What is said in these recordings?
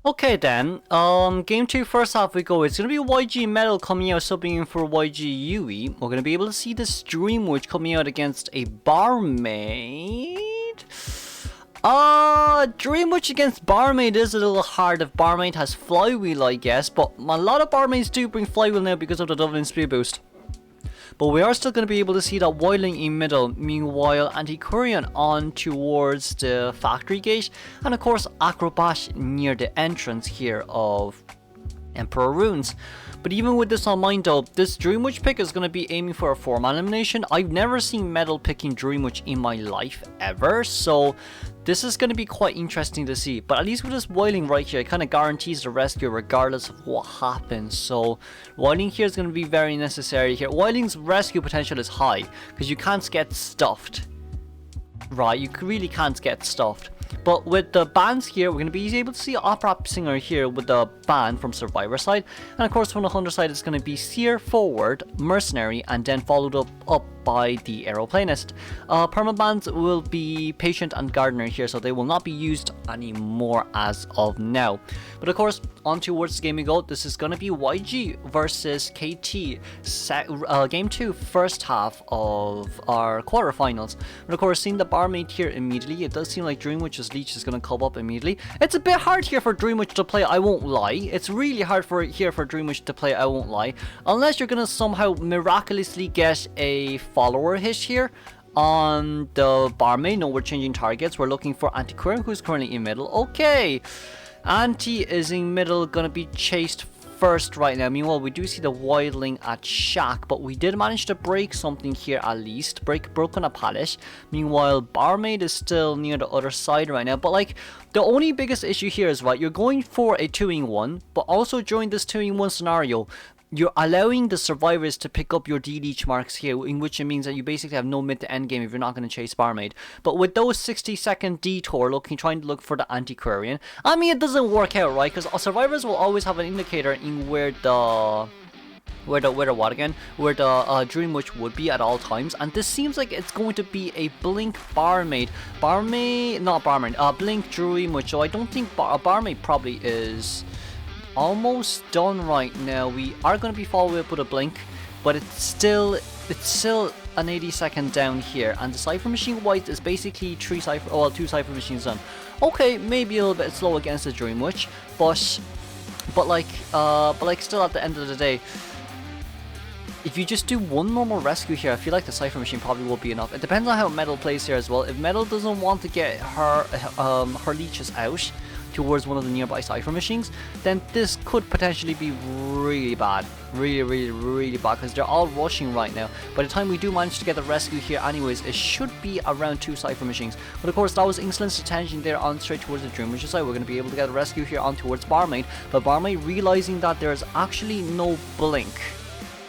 Okay then, game 2 first half we go. It's gonna be YG Metal coming out subbing in for YG Yui. We're gonna be able to see this Dreamwitch coming out against a Barmaid. Dreamwitch against Barmaid is a little hard if Barmaid has Flywheel, I guess, but a lot of Barmaids do bring Flywheel now because of the Dublin Speed Boost. But we are still going to be able to see that Wildling in middle, meanwhile Antiquarian on towards the factory gate, and of course Acrobat near the entrance here of Emperor Runes. But even with this on mind though, this Dreamwitch pick is going to be aiming for a 4-man elimination. I've never seen Metal picking Dreamwitch in my life ever, so this is going to be quite interesting to see. But at least with this Wildling right here, it kind of guarantees the rescue regardless of what happens. So Wildling here is going to be very necessary here. Wildling's rescue potential is high because you can't get stuffed. Right, you really can't get stuffed. But with the bands here, we're going to be able to see Opera Singer here with the band from Survivor side. And of course from the Hunter side, it's going to be Seer, Forward, Mercenary, and then followed up by the Aeroplanist. Permabands will be Patient and Gardener here, so they will not be used anymore as of now. But of course, on towards the game we go. This is going to be YG versus KT, game 2, first half of our quarterfinals. And of course, seeing the Barmaid here immediately, it does seem like Dreamwitch's Leech is going to come up immediately. It's a bit hard here for Dreamwitch to play, I won't lie. It's really hard here for Dreamwitch to play, I won't lie. Unless you're going to somehow miraculously get a follower hit here on the Barmaid. No, we're changing targets. We're looking for Antiquarian, who's currently in middle. Okay, Anti is in middle, gonna be chased first right now. Meanwhile, we do see the Wildling at Shack, but we did manage to break something here at least. Broken a pallet. Meanwhile, Barmaid is still near the other side right now. But like, the only biggest issue here is, right, you're going for a 2-in-1, but also during this 2-in-1 scenario, you're allowing the survivors to pick up your D-Leech marks here, in which it means that you basically have no mid to end game if you're not going to chase Barmaid. But with those 60-second detour trying to look for the Antiquarian, I mean, it doesn't work out, right? Because survivors will always have an indicator in where the Dreamwitch would be at all times, and this seems like it's going to be a Blink Blink Dreamwitch. So I don't think Barmaid probably is almost done right now. We are going to be followed up with a Blink, but it's still an 80-second down here, and the Cypher Machine White is basically 2 Cypher Machines done. Okay, maybe a little bit slow against the Dreamwitch, but still at the end of the day, if you just do one normal rescue here, I feel like the Cypher Machine probably will be enough. It depends on how Metal plays here as well. If Metal doesn't want to get her leeches out towards one of the nearby Cypher Machines, then this could potentially be really bad. Really bad, because they're all rushing right now. By the time we do manage to get the rescue here anyways, it should be around 2 Cypher Machines. But of course, that was Insolent's attention there on straight towards the Dreamwitch side. We're going to be able to get a rescue here on towards Barmaid, but Barmaid realizing that there's actually no Blink.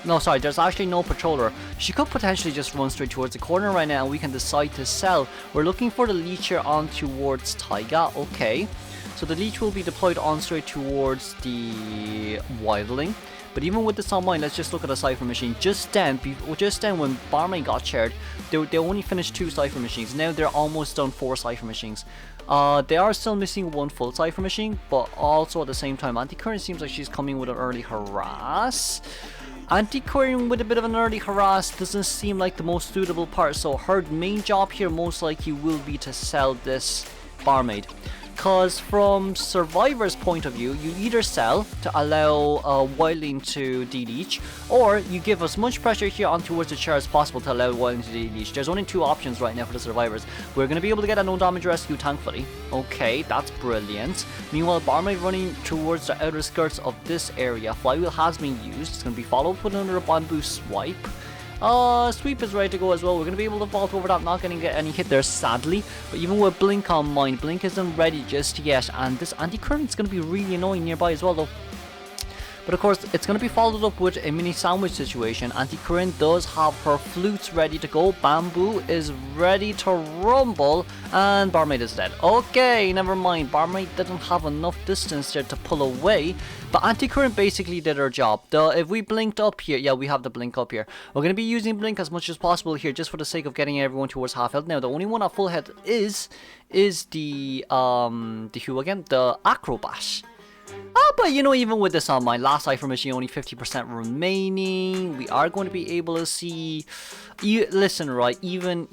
No, sorry, there's actually no patroller. She could potentially just run straight towards the corner right now, and we can decide to sell. We're looking for the Leech here on towards Taiga. Okay, so the Leech will be deployed on straight towards the Wildling. But even with this on mind, let's just look at the Cypher Machine. Just then when Barmaid got shared, they only finished 2 Cypher Machines. Now they're almost done 4 Cypher Machines. They are still missing 1 full Cypher Machine, but also at the same time, Antiquarian seems like she's coming with an early harass. Antiquarian with a bit of an early harass doesn't seem like the most suitable part, so her main job here most likely will be to sell this Barmaid. Because from Survivor's point of view, you either sell to allow Wildling to de-leech, or you give as much pressure here on towards the chair as possible to allow Wildling to de-leech. There's only 2 options right now for the Survivors. We're going to be able to get a no damage rescue, thankfully. Okay, that's brilliant. Meanwhile, Barmaid running towards the outer skirts of this area. Flywheel has been used. It's going to be followed with another bamboo swipe. Sweep is ready to go as well. We're going to be able to vault over that, not going to get any hit there, sadly. But even with Blink on mind, Blink isn't ready just yet, and this Anti-Current is going to be really annoying nearby as well, though. But of course, it's going to be followed up with a mini sandwich situation. Antiquarian does have her flutes ready to go. Bamboo is ready to rumble. And Barmaid is dead. Okay, never mind. Barmaid didn't have enough distance there to pull away. But Antiquarian basically did her job. If we blinked up here, yeah, we have the blink up here. We're going to be using blink as much as possible here, just for the sake of getting everyone towards half health. Now, the only one at full health is the who again? The Acrobat. But you know, even with this on my last cipher machine, only 50% remaining, we are going to be able to see. Listen, right? Even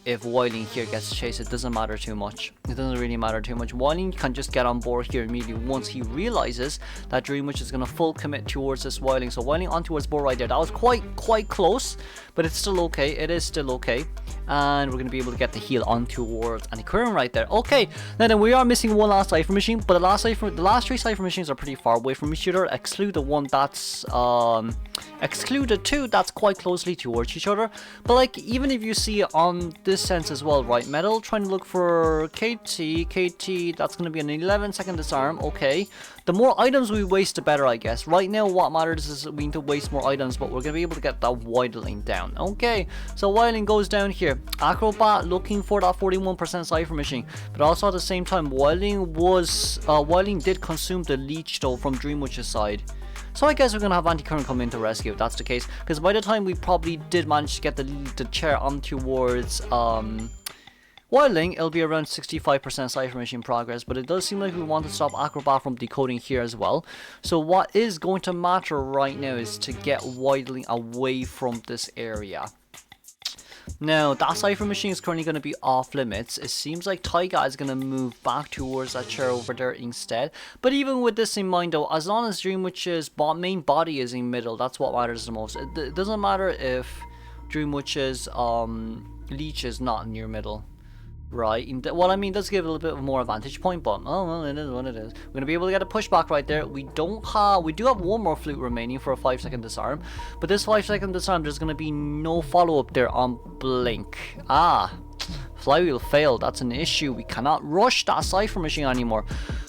if Wilding here gets chased, it doesn't matter too much. It doesn't really matter too much. Wilding can just get on board here immediately once he realizes that Dream Witch is going to full commit towards this Wilding. So Wilding on towards board right there. That was quite close, but it's still okay. It is still okay. And we're going to be able to get the heal on towards Anti-Current right there. Okay, now then we are missing one last cipher machine, but the last three cipher machines are pretty far away from each other. Exclude the one that's exclude the two that's quite closely towards each other. But like, even if you see it on this sense as well, right? Metal trying to look for KT, that's going to be an 11-second disarm. Okay, the more items we waste, the better, I guess. Right now, what matters is we need to waste more items, but we're going to be able to get that Wildling down. Okay, so Wildling goes down here. Acrobat looking for that 41% cipher machine, but also at the same time, Wildling did consume the leech though from Dream Witch's side. So I guess we're going to have Anti-Current come in to rescue if that's the case, because by the time we probably did manage to get the chair on towards Wildling, it'll be around 65% cipher machine progress, but it does seem like we want to stop Acrobat from decoding here as well. So what is going to matter right now is to get Wildling away from this area. Now, that cipher machine is currently going to be off limits. It seems like Taiga is going to move back towards that chair over there instead. But even with this in mind though, as long as Dream Witch's main body is in middle, that's what matters the most. It doesn't matter if Dream Witch's leech is not near middle. Right, well, I mean, it does give a little bit of more advantage point, but oh well, it is what it is. We're gonna be able to get a pushback right there. We do have one more flute remaining for a 5-second disarm, but this 5-second disarm, there's gonna be no follow-up there on blink. Flywheel failed. That's an issue. We cannot rush that cipher machine anymore.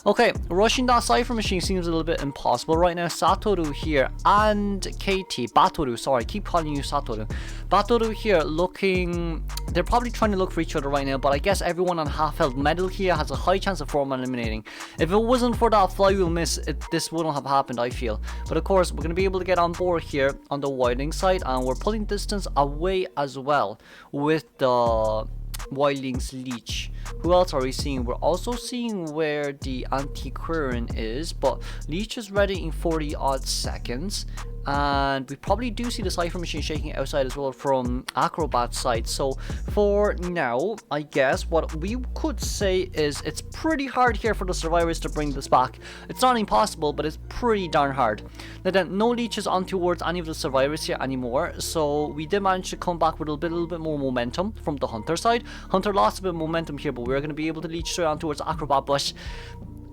Okay, rushing that cipher machine seems a little bit impossible right now. Satoru here and KT, Batoru, sorry, I keep calling you Satoru. Batoru here looking, they're probably trying to look for each other right now, but I guess everyone on half health. Metal here has a high chance of 4-man eliminating. If it wasn't for that flywheel miss, this wouldn't have happened, I feel. But of course, we're going to be able to get on board here on the Wilding side, and we're pulling distance away as well with the Wildling's leech. Who else are we seeing? We're also seeing where the Anti-Current is, but leech is ready in 40 odd seconds, and we probably do see the cipher machine shaking outside as well from Acrobat's side. So for now, I guess what we could say is it's pretty hard here for the survivors to bring this back. It's not impossible, but it's pretty darn hard. Now then, no leeches on towards any of the survivors here anymore, so we did manage to come back with a little bit more momentum from the Hunter side. Hunter lost a bit of momentum here, but we're going to be able to leech straight on towards Acrobat, but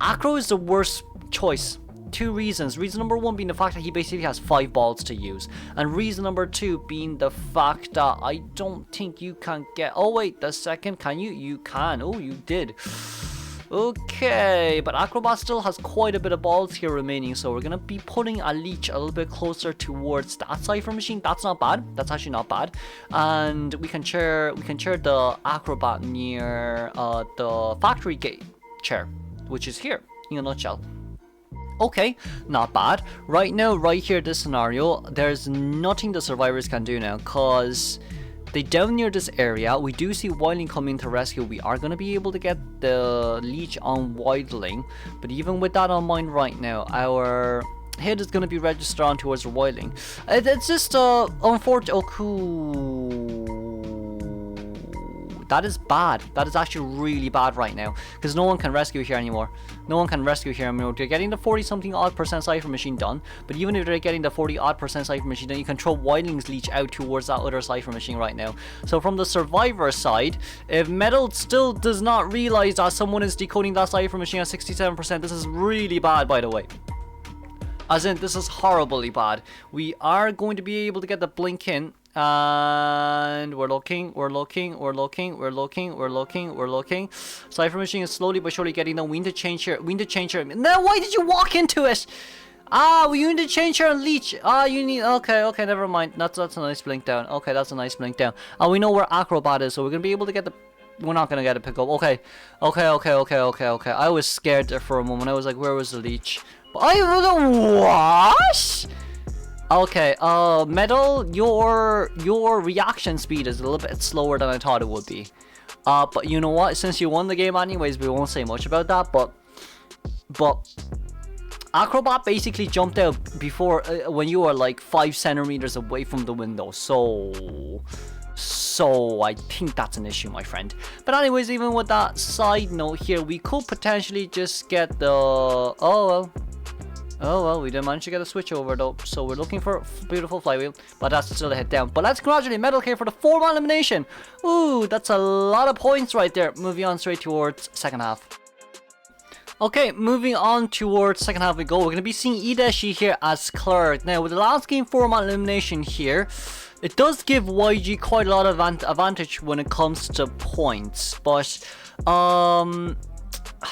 Acro is the worst choice. Two reasons. Reason number one being the fact that he basically has 5 balls to use, and reason number two being the fact that I don't think you can get, oh wait, the second, can you? You can. Oh, you did. Okay, but Acrobat still has quite a bit of balls here remaining, so we're gonna be putting a leech a little bit closer towards that cipher machine. That's not bad. That's actually not bad. And we can chair the Acrobat near the factory gate chair, which is here in a nutshell. Okay, not bad. Right now, right here, this scenario, there's nothing the survivors can do now, cause they down near this area. We do see Wildling coming to rescue. We are going to be able to get the leech on Wildling, but even with that on mind right now, our hit is going to be registered on towards the Wildling. It's just unfortunate. Oh, cool. That is bad. That is actually really bad right now, because no one can rescue here anymore. No one can rescue here anymore. They're getting the 40-something odd percent cipher machine done, but even if they're getting the 40 odd percent cipher machine done, you can throw Wildling's leech out towards that other cipher machine right now. So from the survivor side, if Metal still does not realize that someone is decoding that cipher machine at 67%, this is really bad, by the way. As in, this is horribly bad. We are going to be able to get the blink in, and we're looking. Cipher machine is slowly but surely getting the wind to change here. No, why did you walk into it? You need to change here and leech. You need, okay, never mind. That's a nice blink down. Okay, that's a nice blink down. And we know where Acrobat is, so we're gonna be able to get the, we're not gonna get a pickup. Okay. I was scared there for a moment. I was like, where was the leech? What? Okay, Metal, your reaction speed is a little bit slower than I thought it would be. But you know what? Since you won the game anyways, we won't say much about that. But Acrobat basically jumped out before when you were like 5 centimeters away from the window. So I think that's an issue, my friend. But anyways, even with that side note here, we could potentially just get the... Oh well, we didn't manage to get a switch over though. So we're looking for a beautiful flywheel, but that's still a hit down. But let's congratulate Metal here for the 4-man elimination. Ooh, that's a lot of points right there. Moving on straight towards second half. Okay, moving on towards second half we go. We're going to be seeing Ideshi here as Clerk. Now, with the last game 4-man elimination here, it does give YG quite a lot of advantage when it comes to points. But,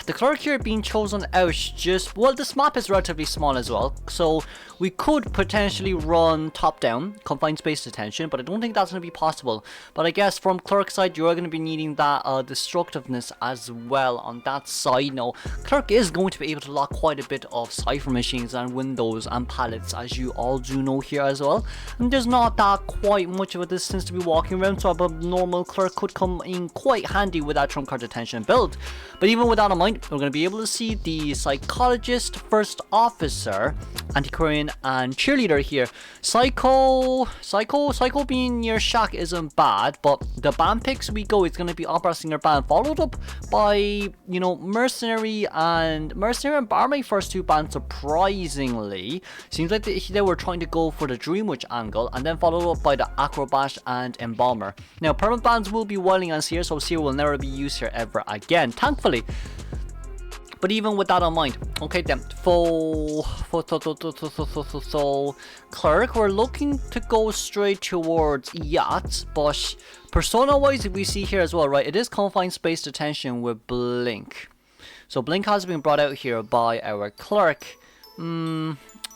the Clerk here being chosen out just... Well, this map is relatively small as well. So, we could potentially run top-down, confined space detention, but I don't think that's going to be possible. But I guess from Clerk's side, you're going to be needing that destructiveness as well on that side. Now, Clerk is going to be able to lock quite a bit of cipher machines and windows and pallets, as you all do know here as well. And there's not that quite much of a distance to be walking around, so a normal Clerk could come in quite handy with that trump card detention build. But even with that in mind, we're going to be able to see the Psychologist, First Officer, Antiquarian, and Cheerleader here. Psycho being near Shack isn't bad, but the band picks we go is going to be Opera Singer Band, followed up by, you know, Mercenary and Bar, my first 2 bands, surprisingly. Seems like they were trying to go for the Dream Witch angle, and then followed up by the Acrobat and Embalmer. Now, permanent bands will be Wilding and Seer, so Seer will never be used here ever again, thankfully. But even with that in mind, okay then, so Clerk, we're looking to go straight towards Yacht, but persona-wise, we see here as well, right, it is confined space detention with Blink. So Blink has been brought out here by our Clerk.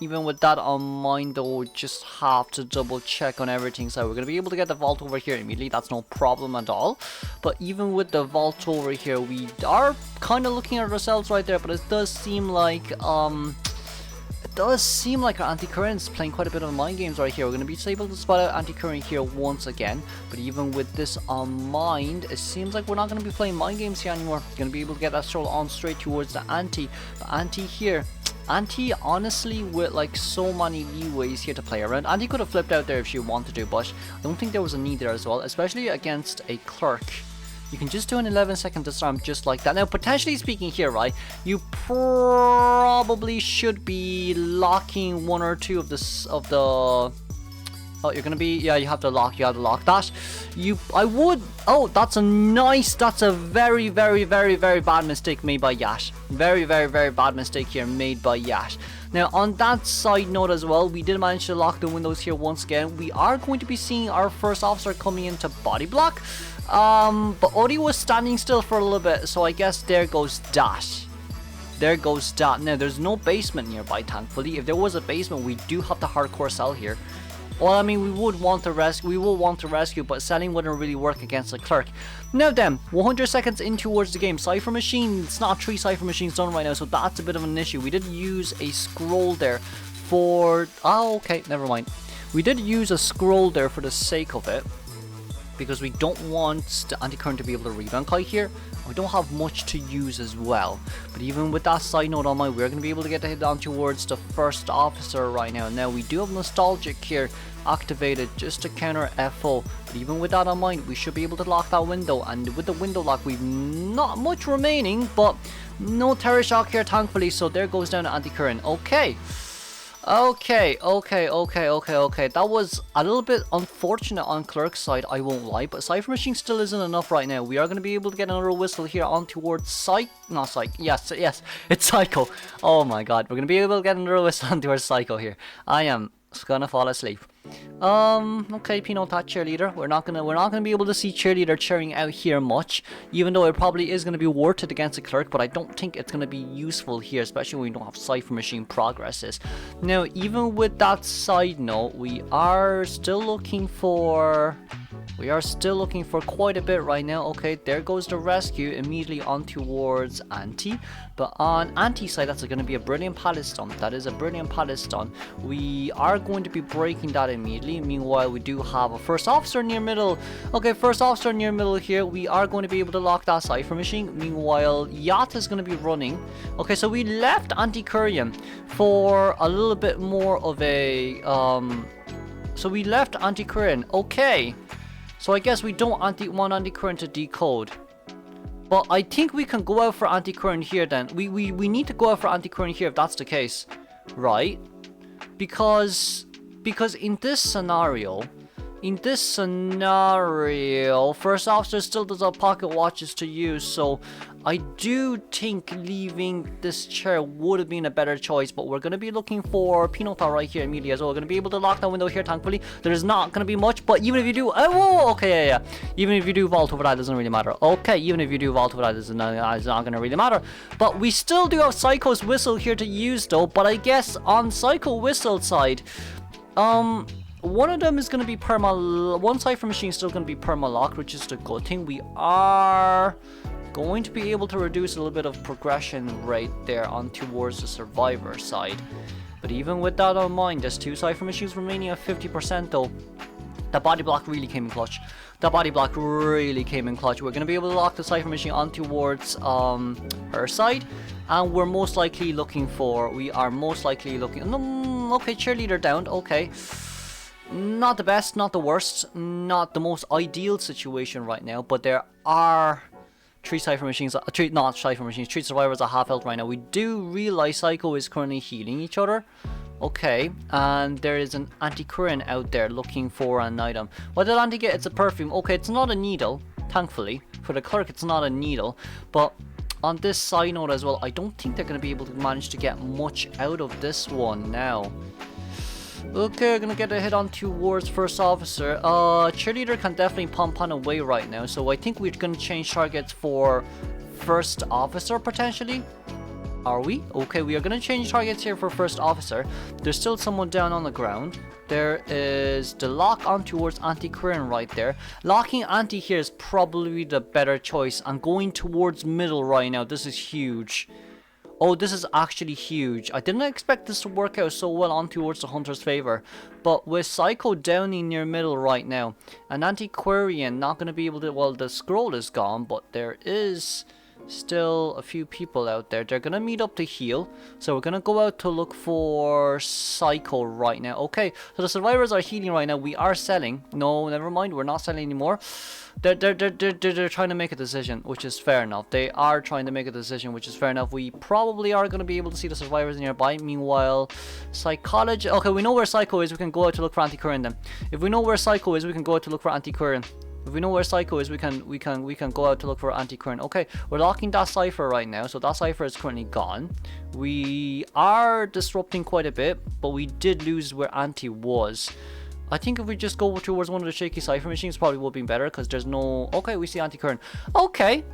Even with that on mind though, just have to double check on everything. So we're going to be able to get the vault over here immediately, that's no problem at all. But even with the vault over here, we are kind of looking at ourselves right there, but it does seem like our anti-current's playing quite a bit of mind games right here. We're going to be able to spot out anti-current here once again. But even with this on mind, it seems like we're not going to be playing mind games here anymore. We're going to be able to get that stroll on straight towards the anti. But anti here, Anti, honestly, with like so many leeways here to play around. Anti could have flipped out there if she wanted to, but I don't think there was a need there as well, especially against a Clerk. You can just do an 11-second disarm just like that. Now, potentially speaking here, right, you probably should be locking 1 or 2 of the... Oh, you're gonna be, yeah, you have to lock that. That's a very bad mistake made by Yash. Very bad mistake here made by Yash. Now, on that side note as well, we did manage to lock the windows here once again. We are going to be seeing our first officer coming into body block. But Odi was standing still for a little bit, so I guess there goes that. Now, there's no basement nearby, thankfully. If there was a basement, we do have the hardcore cell here. Well, I mean, we will want to rescue, but selling wouldn't really work against a Clerk. Now then, 100 seconds in towards the game. Cipher machine, it's not 3 cipher machines done right now, so that's a bit of an issue. We did use a scroll there for... Oh, okay, never mind. We did use a scroll there for the sake of it, because we don't want the anti-current to be able to rebound kite here. We don't have much to use as well. But even with that side note on mind, we're going to be able to get the hit down towards the first officer right now. Now, we do have Nostalgic here activated just to counter FO. But even with that on mind, we should be able to lock that window. And with the window lock, we've not much remaining, but no Terror Shock here, thankfully. So there goes down to anti-current. Okay. That was a little bit unfortunate on Clerk's side, I won't lie, but Cipher Machine still isn't enough right now. We are going to be able to get another whistle here on towards yes, it's Psycho. Oh my god, we're going to be able to get another whistle on towards Psycho here. I am gonna fall asleep. Okay, Pinot Tat Cheerleader. We're not gonna be able to see Cheerleader cheering out here much, even though it probably is gonna be worth it against a Clerk, but I don't think it's gonna be useful here, especially when we don't have Cipher Machine progresses. Now, even with that side note, we are still looking for We are still looking for quite a bit right now. Okay, there goes the rescue immediately on towards Anti. But on Anti's side, that's going to be a brilliant pallet stun. That is a brilliant pallet stun. We are going to be breaking that immediately. Meanwhile, we do have a first officer near middle. Okay, first officer near middle here. We are going to be able to lock that cipher machine. Meanwhile, Yacht is going to be running. Okay, so we left Anti-Courier for a little bit more of a... So we left Anti-Courier. Okay. So I guess we don't want Anti-Current to decode. But I think we can go out for Anti-Current here then. We need to go out for Anti-Current here if that's the case. Right? Because in this scenario, first officer still does have pocket watches to use, so I do think leaving this chair would have been a better choice, but we're going to be looking for Pinota right here immediately as well. We're going to be able to lock that window here, thankfully. There's not going to be much, but even if you do... Oh, okay, yeah. Even if you do vault over that, it doesn't really matter. Okay, even if you do vault over that, it's not going to really matter. But we still do have Psycho's Whistle here to use, though, but I guess on Psycho Whistle side... one of them is going to be one cipher machine is still going to be perma-locked, which is the good thing. We are going to be able to reduce a little bit of progression rate there on towards the survivor side. But even with that in mind, there's 2 cipher machines remaining at 50% though. The body block really came in clutch. We're going to be able to lock the cipher machine on towards her side. And we are most likely looking... okay, cheerleader down. Okay. Not the best, not the worst, not the most ideal situation right now, but there are 3 survivors at half health right now. We do realize Psycho is currently healing each other. Okay, and there is an Anti-Current out there looking for an item. What did Anti get? It's a perfume. Okay, it's not a needle, thankfully. For the Clerk, it's not a needle, but on this side note as well, I don't think they're going to be able to manage to get much out of this one now. Okay, we're gonna get a hit on towards first officer. Cheerleader can definitely pump on away right now, so I think we're gonna change targets for first officer potentially. Are we? Okay, we are gonna change targets here for first officer. There's still someone down on the ground. There is the lock on towards Anti-Current right there. Locking Anti here is probably the better choice. I'm going towards middle right now. This is huge. Oh, this is actually huge. I didn't expect this to work out so well on towards the Hunter's favor. But with Psycho downing near middle right now, and Antiquarian not going to be able to... Well, the scroll is gone, but there is still a few people out there. They're going to meet up to heal. So we're going to go out to look for Psycho right now. Okay, so the survivors are healing right now. We are selling. No, never mind. We're not selling anymore. They're trying to make a decision, which is fair enough. They are trying to make a decision, which is fair enough. We probably are going to be able to see the survivors nearby. Meanwhile, Psychology... Okay, we know where Psycho is. We can go out to look for Anti-Current then. If we know where Psycho is, we can go out to look for Anti-Current. If we know where Psycho is, we can go out to look for Anti-Current. Okay, we're locking that cipher right now, so that cipher is currently gone. We are disrupting quite a bit, but we did lose where Anti was. I think if we just go towards one of the shaky cipher machines, probably would be better, because there's no... Okay, we see Anti-Current. Okay,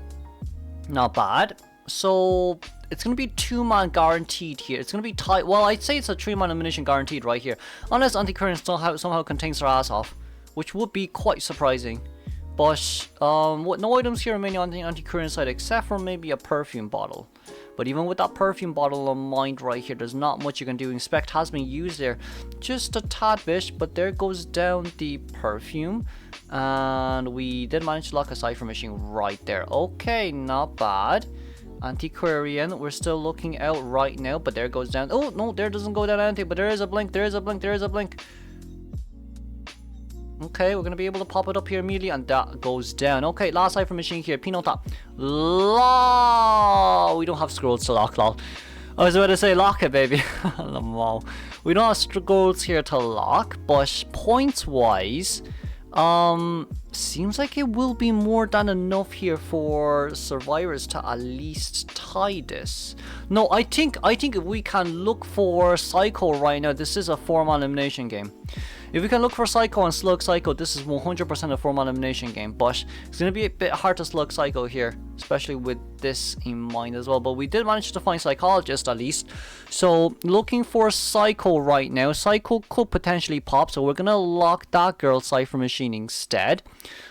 not bad. So it's going to be 2-man guaranteed here. It's going to be tight. Well, I'd say it's a 3-man ammunition guaranteed right here, unless Anti-Current somehow contains their ass off, which would be quite surprising. But no items here remaining on the Anti-Current side except for maybe a perfume bottle. But even with that perfume bottle in mind right here, there's not much you can do. Inspect has been used there just a tad bit, but there goes down the perfume. And we did manage to lock a cipher machine right there. Okay, not bad. Antiquarian, we're still looking out right now, but there goes down. Oh, no, there doesn't go down Anti, but there is a blink, there is a blink, there is a blink. Okay, we're going to be able to pop it up here immediately, and that goes down. Okay, last cipher machine here. Pinota. We don't have scrolls to lock, lol. I was about to say lock it, baby. We don't have scrolls here to lock, but points-wise, seems like it will be more than enough here for survivors to at least tie this. No, I think if we can look for Psycho right now, this is a 4-man elimination game. If we can look for Psycho and slug Psycho, this is 100% a formal elimination game, but it's going to be a bit hard to slug Psycho here, especially with this in mind as well. But we did manage to find Psychologist at least. So looking for Psycho right now. Psycho could potentially pop, so we're going to lock that girl Cypher Machine instead.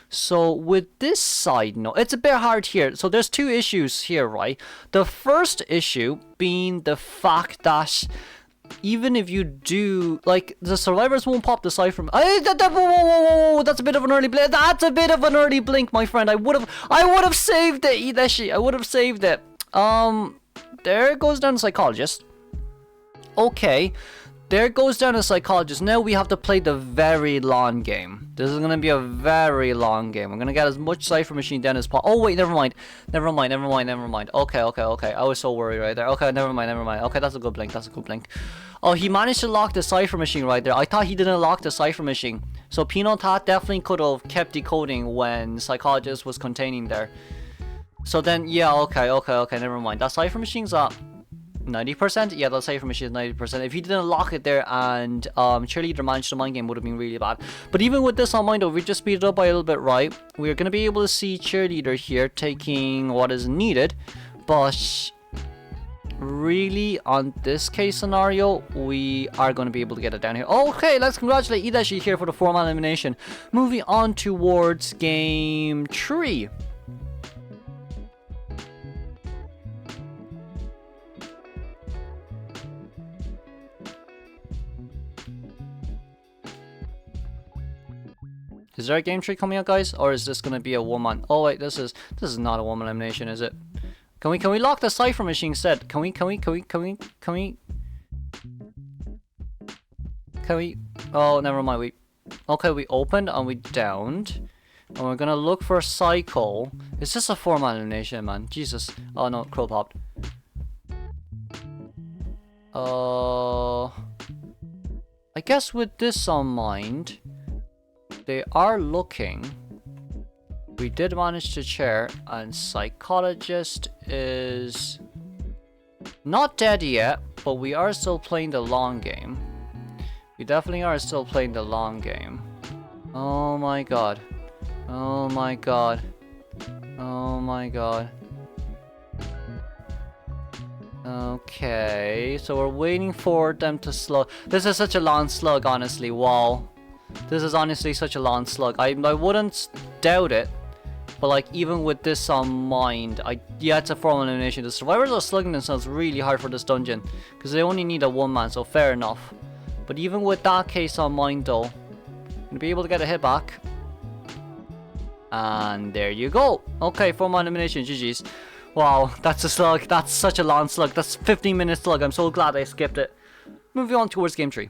So with this side, no, it's a bit hard here. So there's two issues here, right? The first issue being the fact that even if you do, like, the survivors won't pop the Cypher. Whoa, that's a bit of an early blink. That's a bit of an early blink, my friend. I would have saved it, Ideshi. I would have saved it. There goes down the Psychologist. Okay. There goes down a Psychologist. Now we have to play the very long game. This is going to be a very long game. We're going to get as much Cypher Machine down as possible. Oh, wait, never mind. Never mind. Okay. I was so worried right there. Okay, never mind. Okay, that's a good blink. Oh, he managed to lock the Cypher Machine right there. I thought he didn't lock the Cypher Machine. So Peanut Hat definitely could have kept decoding when Psychologist was containing there. So then, yeah, okay, never mind. That Cypher Machine's at 90%? Yeah, that Cypher Machine is 90%. If he didn't lock it there and Cheerleader managed to mind game, would have been really bad. But even with this on mind, though, if we just speed it up by a little bit, right, we're going to be able to see Cheerleader here taking what is needed. But really, on this case scenario, we are going to be able to get it down here. Okay, let's congratulate Ideshi here for the 4-man elimination. Moving on towards game 3. Is there a game 3 coming out, guys, or is this gonna be a woman? Oh wait, this is not a woman elimination, is it? Can we lock the Cypher Machine instead? Can we? Oh, never mind. We opened and we downed, and we're gonna look for Psycho. It's just a 4-man elimination, man. Jesus. Oh no, Crow popped. I guess with this on mind, they are looking. We did manage to chair, and Psychologist is not dead yet, but we are still playing the long game. We definitely are still playing the long game. Oh my god. Okay, so we're waiting for them to slug. This is such a long slug, honestly. Wow. This is honestly such a long slug. I wouldn't doubt it, but like even with this on mind, yeah, it's a formal elimination. The survivors are slugging themselves really hard for this dungeon because they only need a 1-man, so fair enough. But even with that case on mind, though, I'm gonna be able to get a hit back, and there you go. Okay, 4-man elimination. GG's. Wow, that's a slug. That's such a long slug. That's 15-minute slug. I'm so glad I skipped it. Moving on towards game 3.